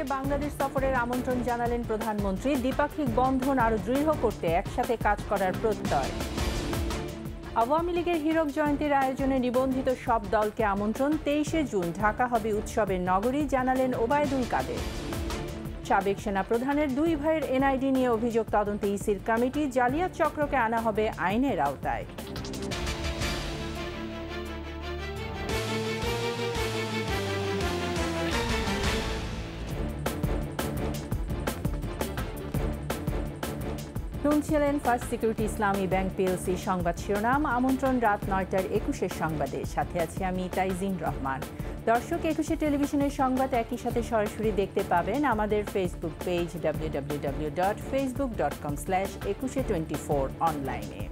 সোমবারকে বাংলাদেশ সফরের আমন্ত্রণ জানালেন প্রধানমন্ত্রী। দ্বিপাক্ষিক বন্ধন আরো দৃঢ় করতে একসাথে কাজ করার প্রত্যয়। আওয়ামী লীগের হীরক জয়ন্তীর আয়োজনে নিবন্ধিত সব দলকে আমন্ত্রণ। 23শে জুন ঢাকা হবে উৎসবের নগরী, জানালেন ওবায়দুল কাদের। সাবেক সেনাপ্রধানের দুই ভাইয়ের এনআইডি নিয়ে অভিযোগ তদন্তে ইসির কমিটি। জালিয়াত চক্রকে আনা হবে আইনের আওতায়। শুনছিলেন ফার্স্ট সিকিউরিটি ইসলামী ব্যাংক পিএলসি সংবাদ শিরোনাম। আমন্ত্রণ রাত 9টার 21 সংবাদে, সাথে আছি আমি তাইজিন রহমান। দর্শক, 21 টেলিভিশনের সংবাদ একই সাথে সরাসরি দেখতে পাবেন আমাদের ফেসবুক পেজ www.facebook.com/2124 অনলাইনে।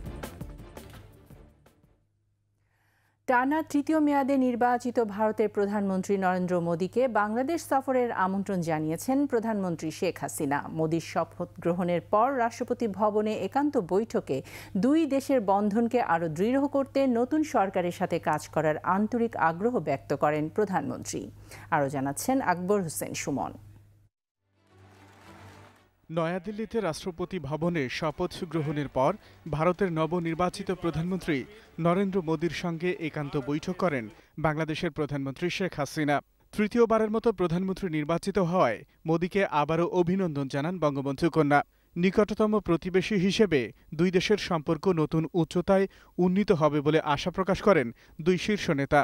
টানা তৃতীয় মেয়াদে নির্বাচিত ভারতের প্রধানমন্ত্রী নরেন্দ্র মোদীকে বাংলাদেশ সফরের আমন্ত্রণ জানিয়েছেন প্রধানমন্ত্রী শেখ হাসিনা। মোদীর শপথ গ্রহণের পর রাষ্ট্রপতি ভবনে একান্ত বৈঠকে দুই দেশের বন্ধনকে আরও দৃঢ় করতে নতুন সরকারের সাথে কাজ করার আন্তরিক আগ্রহ ব্যক্ত করেন প্রধানমন্ত্রী। আরও জানাচ্ছেন আকবর হোসেন সুমন। নয়াদিল্লিতে রাষ্ট্রপতি ভবনে শপথ গ্রহণের পর ভারতের নবনির্বাচিত প্রধানমন্ত্রী নরেন্দ্র মোদীর সঙ্গে একান্ত বৈঠক করেন বাংলাদেশের প্রধানমন্ত্রী শেখ হাসিনা। তৃতীয়বারের মতো প্রধানমন্ত্রী নির্বাচিত হওয়ায় মোদীকে আবারও অভিনন্দন জানান বঙ্গবন্ধু কন্যা। নিকটতম প্রতিবেশী হিসেবে দুই দেশের সম্পর্ক নতুন উচ্চতায় উন্নীত হবে বলে আশা প্রকাশ করেন দুই শীর্ষ নেতা।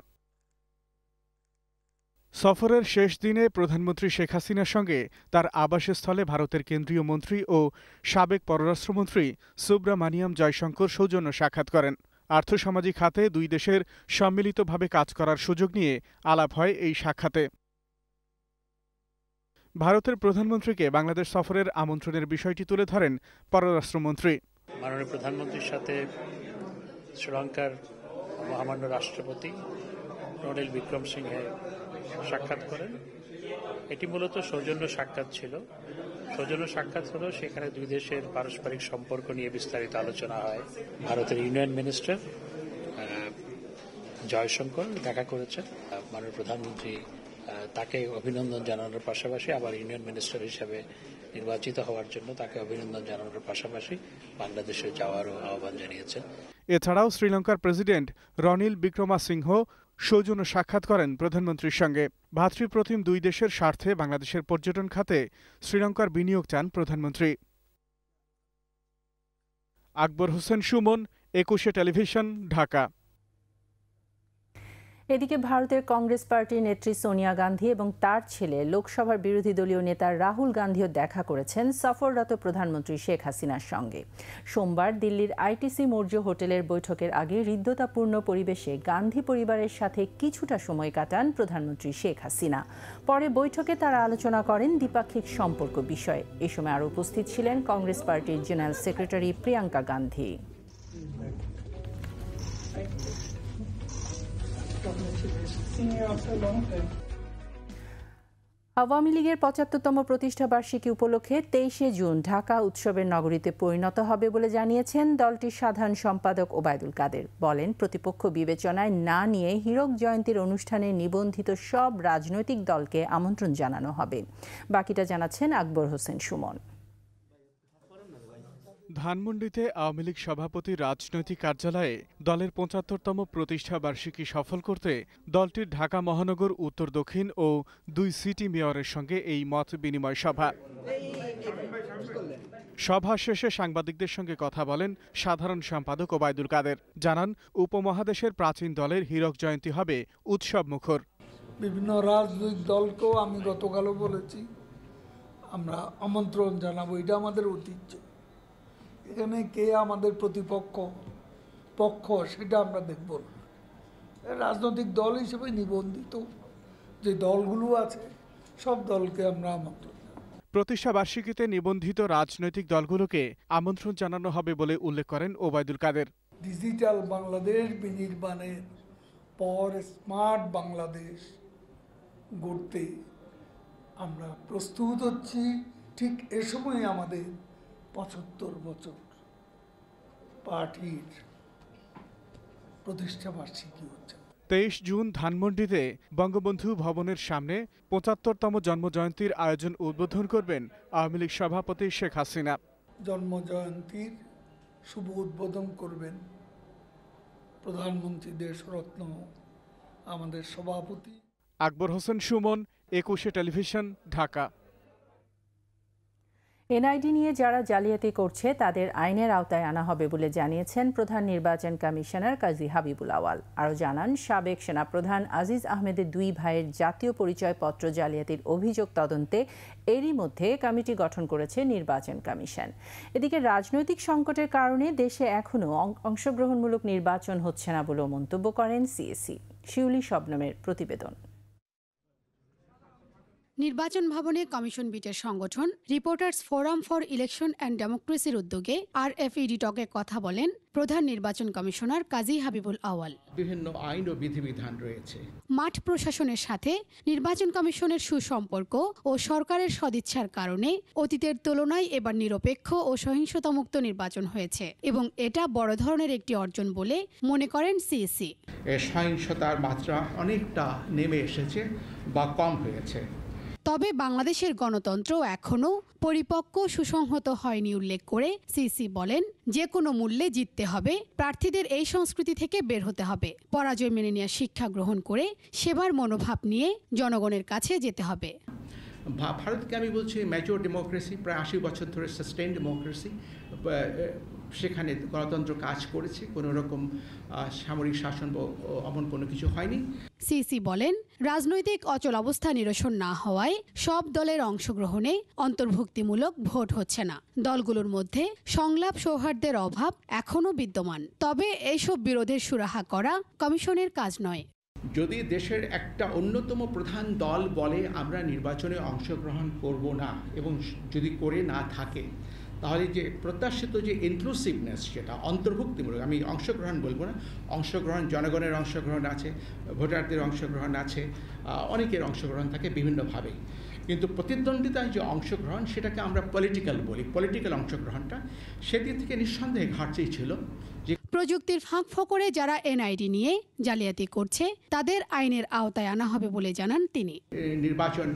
সফরের শেষ দিনে প্রধানমন্ত্রী শেখ হাসিনার সঙ্গে তার আবাসস্থলে ভারতের কেন্দ্রীয় মন্ত্রী ও সাবেক পররাষ্ট্রমন্ত্রী সুব্রামানিয়াম জয়শঙ্কর সৌজন্য সাক্ষাৎ করেন। আর্থসামাজিক খাতে দুই দেশের সম্মিলিতভাবে কাজ করার সুযোগ নিয়ে আলাপ হয় এই সাক্ষাতে। ভারতের প্রধানমন্ত্রীকে বাংলাদেশ সফরের আমন্ত্রণের বিষয়টি তুলে ধরেন পররাষ্ট্রমন্ত্রী। মাননীয় প্রধানমন্ত্রীর সাথে শ্রীলঙ্কার মহামান্য রাষ্ট্রপতি রনিল বিক্রমসিংহে সাক্ষাৎ করেন। এটি মূলত সৌজন্য সাক্ষাৎ ছিল। সৌজন্য সাক্ষাৎ হলো সেখানে দুই দেশের পারস্পরিক সম্পর্ক নিয়ে বিস্তারিত আলোচনা হয়। ভারতের ইউনিয়ন মিনিস্টার জয়শঙ্কর দেখা করেছেন। মাননীয় প্রধানমন্ত্রী তাকে অভিনন্দন জানানোর পাশাপাশি আবার ইউনিয়ন মিনিস্টার হিসেবে নির্বাচিত হওয়ার জন্য তাকে অভিনন্দন জানানোর পাশাপাশি বাংলাদেশে যাওয়ারও আহ্বান জানিয়েছেন। এছাড়াও শ্রীলঙ্কার প্রেসিডেন্ট রনিল বিক্রমাসিংহ সৌজন্য সাক্ষাৎ করেন প্রধানমন্ত্রীর সঙ্গে। ভ্রাতৃপ্রতিম দুই দেশের স্বার্থে বাংলাদেশের পর্যটন খাতে শ্রীলঙ্কার বিনিয়োগ চান প্রধানমন্ত্রী। আকবর হোসেন সুমন, 21 টেলিভিশন, ঢাকা। এদিকে ভারতের কংগ্রেস পার্টির নেত্রী সোনিয়া গান্ধী এবং তার ছেলে লোকসভার বিরোধী দলীয় নেতা রাহুল গান্ধীও দেখা করেছেন সফররত প্রধানমন্ত্রী শেখ হাসিনার সঙ্গে। সোমবার দিল্লির আইটিসি মৌর্য হোটেলের বৈঠকের আগে হৃদ্যতাপূর্ণ পরিবেশে গান্ধী পরিবারের সাথে কিছুটা সময় কাটান প্রধানমন্ত্রী শেখ হাসিনা। পরে বৈঠকে তারা আলোচনা করেন দ্বিপাক্ষিক সম্পর্ক বিষয়ে। এ সময় আরও উপস্থিত ছিলেন কংগ্রেস পার্টির জেনারেল সেক্রেটারি প্রিয়াঙ্কা গান্ধী। আওয়ামী লীগের ৭৫তম প্রতিষ্ঠা বার্ষিকী উপলক্ষে ২৩শে জুন ঢাকা উৎসবের নগরীতে পরিণত হবে বলে জানিয়েছেন দলটির সাধারণ সম্পাদক ওবায়দুল কাদের। বলেন, প্রতিপক্ষ বিবেচনায় না নিয়ে হীরক জয়ন্তীর অনুষ্ঠানে নিবন্ধিত সব রাজনৈতিক দলকে আমন্ত্রণ জানানো হবে। বাকিটা জানাচ্ছেন আকবর হোসেন সুমন। ধানমন্ডিতে আওয়ামী লীগ সভাপতির রাজনৈতিক কার্যালয়ে দলের ৭৫তম প্রতিষ্ঠা বার্ষিকী সফল করতে দলটির ঢাকা মহানগর, উত্তর দক্ষিণ ও ২ সিটি মেয়রের সঙ্গে এই মত বিনিময় সভা। সভা শেষে সাংবাদিকদের সঙ্গে কথা বলেন সাধারণ সম্পাদক ওবায়দুল কাদের। জানান, উপমহাদেশের প্রাচীন দলের হীরক জয়ন্তী হবে উৎসব মুখর। বিভিন্ন রাজনৈতিক দলকেও আমি গতকালও বলেছি আমরা আমন্ত্রণ জানাবো, এটা আমাদের ঐতিহ্য। এখানে কে আমাদের প্রতিপক্ষ পক্ষ সেটা আমরা দেখব না। রাজনৈতিক দল হিসেবে নিবন্ধিত যে দলগুলো আছে সব দলকে আমরা আমন্ত্রণ। প্রতিষ্ঠা বার্ষিকীতে নিবন্ধিত রাজনৈতিক দলগুলোকে আমন্ত্রণ জানানো হবে বলে উল্লেখ করেন ওবায়দুল কাদের। ডিজিটাল বাংলাদেশ বিনির্মাণের পর স্মার্ট বাংলাদেশ গড়তে আমরা প্রস্তুত হচ্ছি। ঠিক এ সময় আমাদের ৭৫ বছর পার্টির প্রতিষ্ঠা বার্ষিকী হচ্ছে। 23 জুন ধানমন্ডিতে বঙ্গবন্ধু ভবনের সামনে ৭৫তম জন্মজয়ন্তীর আয়োজন উদ্বোধন করবেন আওয়ামী লীগ সভাপতি শেখ হাসিনা। জন্মজয়ন্তীর শুভ উদ্বোধন করবেন প্রধানমন্ত্রী দেশরত্ন আমাদের সভাপতি। আকবর হোসেন সুমন, ২১শে টেলিভিশন, ঢাকা। এনআইডি নিয়ে যারা জালিয়াতি করছে তাদের আইনের আওতায় আনা হবে বলে জানিয়েছেন প্রধান নির্বাচন কমিশনার কাজী হাবিবুল আওয়াল। আরও জানান, সাবেক সেনাপ্রধান আজিজ আহমেদের 2 ভাইয়ের জাতীয় পরিচয়পত্র জালিয়াতির অভিযোগ তদন্তে এরই মধ্যে কমিটি গঠন করেছে নির্বাচন কমিশন। এদিকে রাজনৈতিক সংকটের কারণে দেশে এখনও অংশগ্রহণমূলক নির্বাচন হচ্ছে না বলেও মন্তব্য করেন সিএসি। শিউলি শবনমের প্রতিবেদন। নির্বাচন ভবনে কমিশন বিটের সংগঠন reporters forum for election and ডেমোক্রেসির উদ্যোগে RFED টকে কথা বলেন প্রধান নির্বাচন কমিশনার কাজী হাবিবুল আওয়াল। বিভিন্ন আইন ও বিধিবিধান রয়েছে। মাঠ প্রশাসনের সাথে নির্বাচন কমিশনের সুসম্পর্ক ও সরকারের সদিচ্ছার কারণে অতীতের তুলনায় এবার নিরপেক্ষ ও সহিংসতামুক্ত নির্বাচন হয়েছে এবং এটা বড় ধরনের একটি অর্জন বলে মনে করেন সিএসি। সহিংসতার মাত্রা অনেকটা নেমে এসেছে বা কম হয়েছে। তবে বাংলাদেশের গণতন্ত্র এখনও পরিপক্ব সুসংহত হয়নি উল্লেখ করে সিসি বলেন, যে কোনো মূল্যে জিততে হবে, প্রার্থীদের এই সংস্কৃতি থেকে বের হতে হবে, পরাজয় মেনে নেওয়ার শিক্ষা গ্রহণ করে সেবার মনোভাব নিয়ে জনগণের কাছে যেতে হবে। ভারতকে আমি বলছি ম্যাচিওর ডেমোক্রেসি, প্রায় 80 বছর ধরে সাস্টেইন ডেমোক্রেসি, সেখানে গণতন্ত্র কাজ করেছে, কোনো রকম সামরিক শাসন এমন কোনো কিছু হয়নি। সিসি বলেন, রাজনৈতিক অচল অবস্থা নিরসন না হওয়ায় সব দলের অংশগ্রহণে অন্তর্ভুক্তিমূলক ভোট হচ্ছে না। দলগুলোর মধ্যে সংলাপ সৌহার্দ্যের অভাব এখনও বিদ্যমান। তবে এইসব বিরোধের সুরাহা করা কমিশনের কাজ নয়। যদি দেশের একটা অন্যতম প্রধান দল বলে আমরা নির্বাচনে অংশগ্রহণ করব না, এবং যদি করে না থাকে, তাহলে যে প্রত্যাশিত যে ইনক্লুসিভনেস, সেটা অন্তর্ভুক্তিমূলক, আমি অংশগ্রহণ বলবো না, অংশগ্রহণ, জনগণের অংশগ্রহণ আছে, ভোটারদের অংশগ্রহণ আছে, অনেকের অংশগ্রহণ থাকে বিভিন্নভাবে, কিন্তু প্রতিদ্বন্দ্বিতায় যে অংশগ্রহণ সেটাকে আমরা পলিটিক্যাল বলি, পলিটিক্যাল অংশগ্রহণটা সেদিক থেকে নিঃসন্দেহে ঘাটতি ছিল। প্রযুক্তির ফাঁক ফোকরে যারা এনআইডি নিয়ে জালিয়াতি করছে তাদের আইনের আওতায় আনা হবে বলে জানান তিনি। নির্বাচন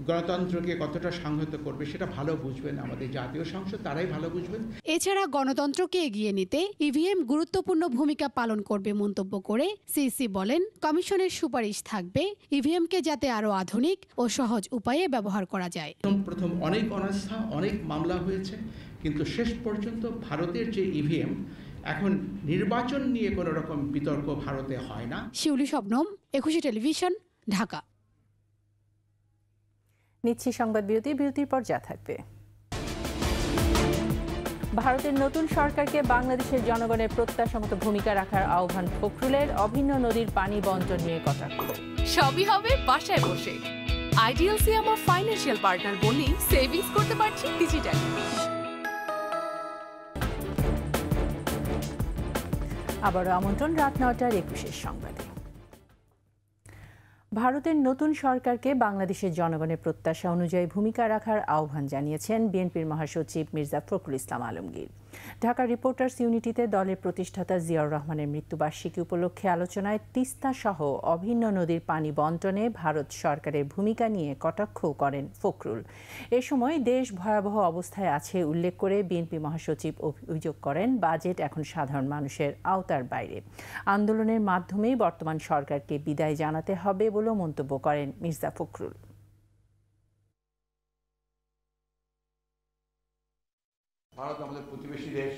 গণতন্ত্রকে কতটা সংহত করবে সেটা ভালো বুঝবেন আমাদের জাতীয় সংসদ, তারাই ভালো বুঝবেন। এছাড়া গণতন্ত্রকে এগিয়ে নিতে ইভিএম গুরুত্বপূর্ণ ভূমিকা পালন করবে মন্তব্য করে সিসি বলেন, কমিশনের সুপারিশ থাকবে ইভিএমকে যাতে আরও আধুনিক ও সহজ উপায়ে ব্যবহার করা যায়। প্রথম অনেক অনাস্থা, অনেক মামলা হয়েছে, কিন্তু শেষ পর্যন্ত ভারতের যে ইভিএম, এখন নির্বাচন নিয়ে কোনো রকম বিতর্ক ভারতে হয় না। শিউলি শবনম, 21শে টেলিভিশন, ঢাকা। নিচ্ছি সংবাদ বিরতি। বিরতির পর যা থাকবে: ভারতের নতুন সরকারকে বাংলাদেশের জনগণের প্রত্যাশা মতো ভূমিকা রাখার আহ্বান ফখরুলের। অভিন্ন নদীর পানি বন্টন নিয়ে কটাক্ষ। সবই হবে বাসায় বসে। আইডিএলসি আমার ফাইন্যান্সিয়াল পার্টনার বলেই সেভিংস করতে পারছি ডিজিটালি। আবারও আমন্ত্রণ রাত 9টার 21 সংবাদে। ভারতের নতুন সরকারকে বাংলাদেশের জনগণের প্রত্যাশা অনুযায়ী ভূমিকা রাখার আহ্বান জানিয়েছেন বিএনপির মহাসচিব মির্জা ফখরুল ইসলাম আলমগীর। ঢাকা রিপোর্টার্স ইউনিটিতে দলের প্রতিষ্ঠাতা জিয়াউর রহমানের মৃত্যুবার্ষিকী উপলক্ষে আলোচনায় তিস্তা সহ অভিন্ন নদীর পানি বন্টনে ভারত সরকারের ভূমিকা নিয়ে কটাক্ষ করেন ফখরুল। এ সময় দেশ ভয়াবহ অবস্থায় আছে উল্লেখ করে বিএনপি মহাসচিব অভিযোগ করেন, বাজেট এখন সাধারণ মানুষের আওতার বাইরে। আন্দোলনের মাধ্যমেই বর্তমান সরকারকে বিদায় জানাতে হবে বলেও মন্তব্য করেন মির্জা ফখরুল। ভারত আমাদের প্রতিবেশী দেশ,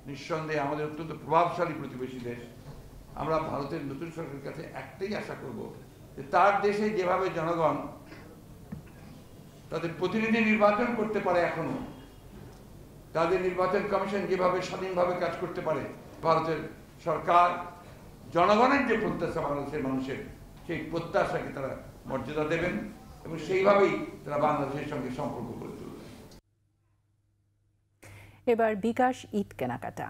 নিঃসন্দেহে আমাদের অত্যন্ত প্রভাবশালী প্রতিবেশী দেশ। আমরা ভারতের নতুন সরকারের কাছে একটাই আশা করব যে তার দেশে যেভাবে জনগণ তাদের প্রতিনিধি নির্বাচন করতে পারে, এখনো তাদের নির্বাচন কমিশন যেভাবে স্বাধীনভাবে কাজ করতে পারে, ভারতের সরকার জনগণের যে প্রত্যাশা বাংলাদেশের মানুষের, সেই প্রত্যাশাকে তারা মর্যাদা দেবেন এবং সেইভাবেই তারা বাংলাদেশের সঙ্গে সম্পর্ক গড়ে তুলবেন। এবার বিকাশ ঈদ কেনাকাটা।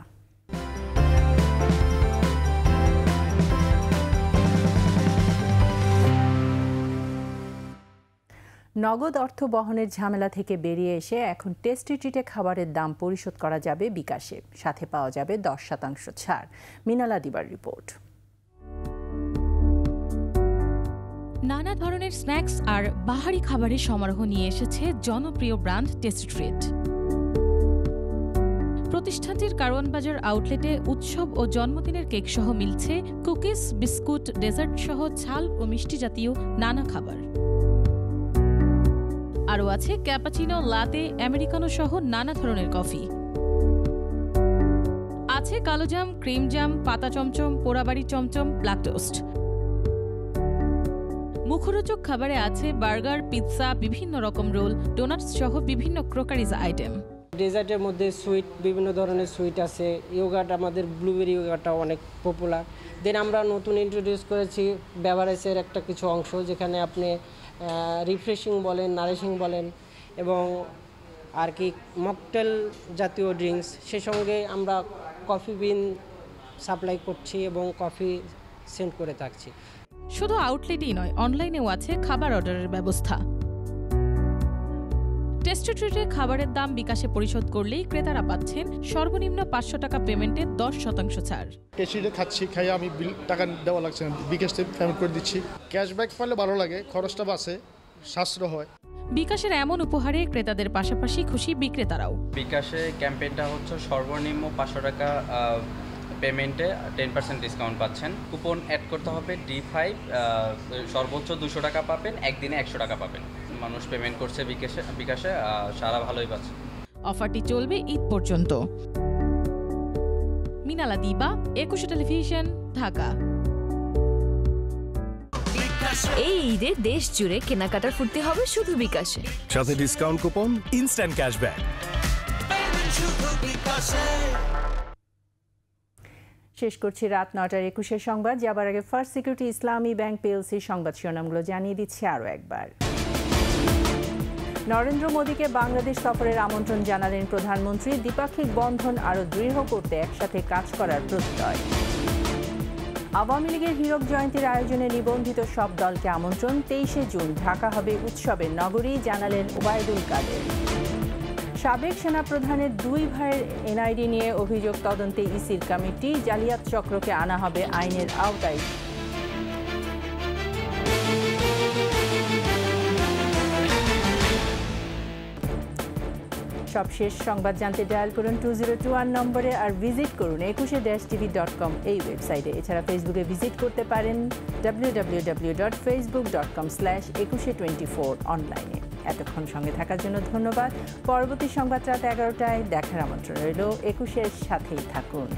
নগদ অর্থ বহনের ঝামেলা থেকে বেরিয়ে এসে এখন টেস্টি ট্রিটে খাবারের দাম পরিশোধ করা যাবে বিকাশে, সাথে পাওয়া যাবে 10% ছাড়। মিনালা দিবার রিপোর্ট। নানা ধরনের স্ন্যাক্স আর বাহারি খাবারের সমারোহ নিয়ে এসেছে জনপ্রিয় ব্র্যান্ড টেস্টি ট্রিট। প্রতিষ্ঠানটির কারওয়ান বাজার আউটলেটে উৎসব ও জন্মদিনের কেক সহ মিলছে কুকিজ, বিস্কুট, ডেজার্ট সহ ঝাল ও মিষ্টি জাতীয় নানা খাবার। আরও আছে ক্যাপাচিনো, লাতে, আমেরিকানো সহ নানা ধরনের কফি। আছে কালোজাম, ক্রিম জাম, পাতা চমচম, পোড়াবাড়ি চমচম, ব্ল্যাক টোস্ট। মুখরোচক খাবারে আছে বার্গার, পিৎজা, বিভিন্ন রকম রোল, ডোনাটস সহ বিভিন্ন ক্রোকারিজ আইটেম। ডেজার্টের মধ্যে সুইট, বিভিন্ন ধরনের সুইট আছে। ইয়োগার্ট, আমাদের ব্লুবেরি ইয়োগার্টটা অনেক পপুলার। দেন আমরা নতুন ইন্ট্রোডিউস করেছি বেভারেজের একটা কিছু অংশ, যেখানে আপনি রিফ্রেশিং বলেন, নারিশিং বলেন, এবং আর কি মকটেল জাতীয় ড্রিঙ্কস। সে সঙ্গে আমরা কফি বিন সাপ্লাই করছি এবং কফি সেন্ড করে থাকছি। শুধু আউটলেটই নয়, অনলাইনেও আছে খাবার অর্ডারের ব্যবস্থা। টেস্টি ট্রিটে খাবারের দাম বিকাশে পরিশোধ করলেই ক্রেতারা পাচ্ছেন সর্বনিম্ন 500 টাকা পেমেন্টে 10% ছাড়। টেস্টিতে খাচ্ছি, খাই আমি টাকা দেওয়া লাগছে না, বিকাশে পেমেন্ট করে দিচ্ছি। ক্যাশব্যাক পেলে ভালো লাগে, খরচটা বাঁচে, সাশ্রয় হয়। বিকাশের এমন উপহারে ক্রেতাদের পাশাপাশি খুশি বিক্রেতারাও। বিকাশে ক্যাম্পেইনটা হচ্ছে সর্বনিম্ন 500 টাকা পেমেন্টে 10% ডিসকাউন্ট পাচ্ছেন। কুপন অ্যাড করতে হবে D5, সর্বোচ্চ 200 টাকা পাবেন, একদিনে 100 টাকা পাবেন। মানুষ পেমেন্ট করছে বিকাশে, সারা ভালোই পাচ্ছে। অফারটি চলবে ঈদ পর্যন্ত। মিনালা দিবা, একুশে টেলিভিশন, ঢাকা। এই ঈদে দেশ জুড়ে কেনাকাটার ফুর্তি হবে শুধু বিকাশে, সাথে ডিসকাউন্ট কুপন, ইনস্ট্যান্ট ক্যাশব্যাক। শেষ করছি রাত 9টার 21 সংবাদ। যাবার আগে ফার্স্ট সিকিউরিটি ইসলামী ব্যাংক PLC সংবাদ শিরোনামগুলো জানিয়ে দিচ্ছি আরও একবার। নরেন্দ্র মোদীকে বাংলাদেশ সফরের আমন্ত্রণ জানালেন প্রধানমন্ত্রী। দ্বিপাক্ষিক বন্ধন আরও দৃঢ় করতে একসাথে কাজ করার প্রত্যয়। আওয়ামী লীগের হীরক জয়ন্তীর আয়োজনে নিবন্ধিত সব দলকে আমন্ত্রণ। 23শে জুন ঢাকা হবে উৎসবের নগরী, জানালেন ওবায়দুল কাদের। সাবেক সেনাপ্রধানের 2 ভাইয়ের NID নিয়ে অভিযোগ তদন্তে ইসির কমিটি। জালিয়াত চক্রকে আনা হবে আইনের আওতায়। সবশেষ সংবাদ জানতে ডায়াল করুন 2021 নম্বরে আর ভিজিট করুন ekushe-tv.com এই ওয়েবসাইটে। এছাড়া ফেসবুকে ভিজিট করতে পারেন www.facebook.com/ekushe24 অনলাইনে। এতক্ষণ সঙ্গে থাকার জন্য ধন্যবাদ। পরবর্তী সংবাদ রাত 11টায় দেখার আমন্ত্রণ রইল। একুশের সাথেই থাকুন।